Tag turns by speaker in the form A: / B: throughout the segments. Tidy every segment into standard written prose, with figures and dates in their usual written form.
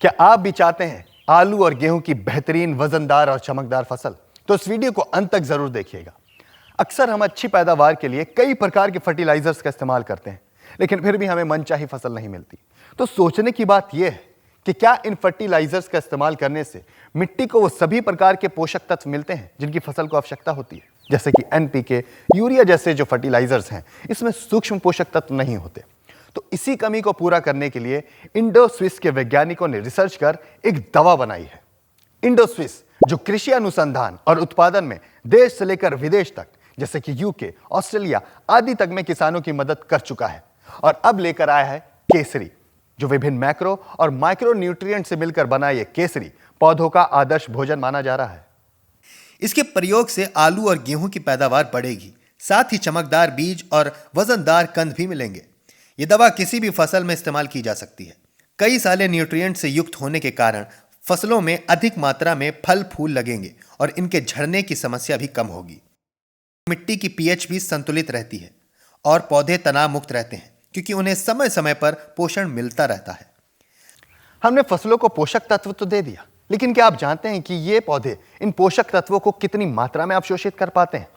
A: क्या आप भी चाहते हैं आलू और गेहूं की बेहतरीन वजनदार और चमकदार फसल? तो इस वीडियो को अंत तक जरूर देखिएगा। अक्सर हम अच्छी पैदावार के लिए कई प्रकार के फर्टिलाइजर्स का इस्तेमाल करते हैं, लेकिन फिर भी हमें मनचाही फसल नहीं मिलती। तो सोचने की बात यह है कि क्या इन फर्टिलाइजर्स का इस्तेमाल करने से मिट्टी को वो सभी प्रकार के पोषक तत्व मिलते हैं जिनकी फसल को आवश्यकता होती है, जैसे कि NPK, यूरिया जैसे जो फर्टिलाइजर्स हैं, इसमें सूक्ष्म पोषक तत्व नहीं होते। तो इसी कमी को पूरा करने के लिए इंडो-स्विस के वैज्ञानिकों ने रिसर्च कर एक दवा बनाई है। इंडो-स्विस जो कृषि अनुसंधान और उत्पादन में देश से लेकर विदेश तक, जैसे कि UK, ऑस्ट्रेलिया आदि तक में किसानों की मदद कर चुका है, और अब लेकर आया है केसरी, जो विभिन्न मैक्रो और माइक्रो न्यूट्रिएंट से मिलकर बना यह केसरी पौधों का आदर्श भोजन माना जा रहा है।
B: इसके प्रयोग से आलू और गेहूं की पैदावार बढ़ेगी, साथ ही चमकदार बीज और वजनदार कंद भी मिलेंगे। यह दवा किसी भी फसल में इस्तेमाल की जा सकती है। कई सारे न्यूट्रिएंट से युक्त होने के कारण फसलों में अधिक मात्रा में फल फूल लगेंगे और इनके झड़ने की समस्या भी कम होगी। मिट्टी की pH भी संतुलित रहती है और पौधे तनाव मुक्त रहते हैं, क्योंकि उन्हें समय समय पर पोषण मिलता रहता है।
A: हमने फसलों को पोषक तत्व तो दे दिया, लेकिन क्या आप जानते हैं कि ये पौधे इन पोषक तत्वों को कितनी मात्रा में अवशोषित कर पाते हैं?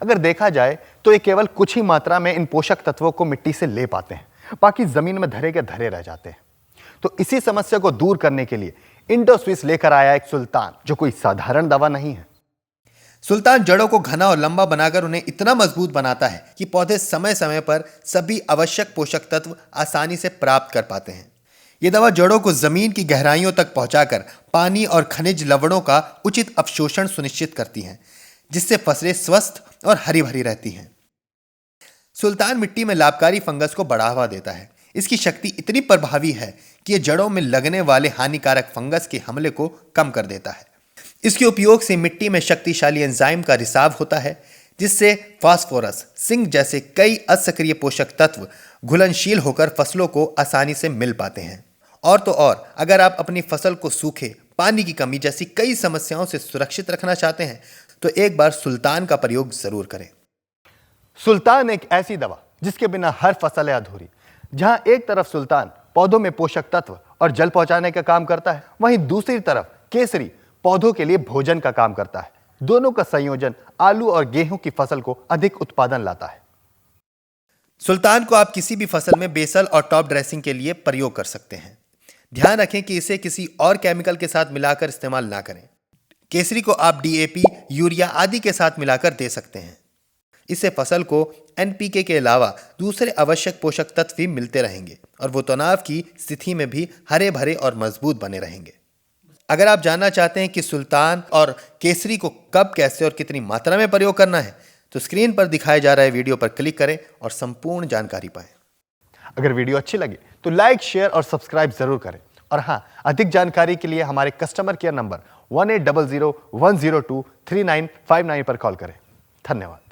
A: अगर देखा जाए तो ये केवल कुछ ही मात्रा में इन पोषक तत्वों को मिट्टी से ले पाते हैं, बाकी जमीन में धरे के धरे रह जाते हैं। तो इसी समस्या को दूर करने के लिए इंडो-स्विस लेकर आया एक सुल्तान, जो कोई साधारण दवा नहीं है।
B: सुल्तान जड़ों को घना और लंबा बनाकर उन्हें इतना मजबूत बनाता है कि पौधे समय समय पर सभी आवश्यक पोषक तत्व आसानी से प्राप्त कर पाते हैं। यह दवा जड़ों को जमीन की गहराइयों तक पहुंचाकर पानी और खनिज लवणों का उचित अवशोषण सुनिश्चित करती हैं, जिससे फसलें स्वस्थ और हरी भरी रहती हैं। सुल्तान मिट्टी में लाभकारी फंगस को बढ़ावा देता है। इसकी शक्ति इतनी प्रभावी है कि यह जड़ों में लगने वाले हानिकारक फंगस के हमले को कम कर देता है। इसके उपयोग से मिट्टी में शक्तिशाली एंजाइम का रिसाव होता है, जिससे फास्फोरस, जिंक जैसे कई असक्रिय पोषक तत्व घुलनशील होकर फसलों को आसानी से मिल पाते हैं। और तो और, अगर आप अपनी फसल को सूखे, पानी की कमी जैसी कई समस्याओं से सुरक्षित रखना चाहते हैं, तो एक बार सुल्तान का प्रयोग जरूर करें।
A: सुल्तान एक ऐसी दवा जिसके बिना हर फसल है अधूरी। जहां एक तरफ सुल्तान पौधों में पोषक तत्व और जल पहुंचाने का काम करता है, वहीं दूसरी तरफ केसरी पौधों के लिए भोजन का काम करता है। दोनों का संयोजन आलू और गेहूं की फसल को अधिक उत्पादन लाता है।
B: सुल्तान को आप किसी भी फसल में बेसल और टॉप ड्रेसिंग के लिए प्रयोग कर सकते हैं। ध्यान रखें कि इसे किसी और केमिकल के साथ मिलाकर इस्तेमाल ना करें। केसरी को आप DAP, यूरिया आदि के साथ मिलाकर दे सकते हैं। इससे फसल को NPK के अलावा दूसरे आवश्यक पोषक तत्व भी मिलते रहेंगे और वो तनाव की स्थिति में भी हरे भरे और मजबूत बने रहेंगे। अगर आप जानना चाहते हैं कि सुल्तान और केसरी को कब, कैसे और कितनी मात्रा में प्रयोग करना है, तो स्क्रीन पर दिखाए जा रहे वीडियो पर क्लिक करें और संपूर्ण जानकारी पाएं।
A: अगर वीडियो अच्छी लगे तो लाइक, शेयर और सब्सक्राइब जरूर करें। और हाँ, अधिक जानकारी के लिए हमारे कस्टमर केयर नंबर 1800 102 3959 पर कॉल करें। धन्यवाद।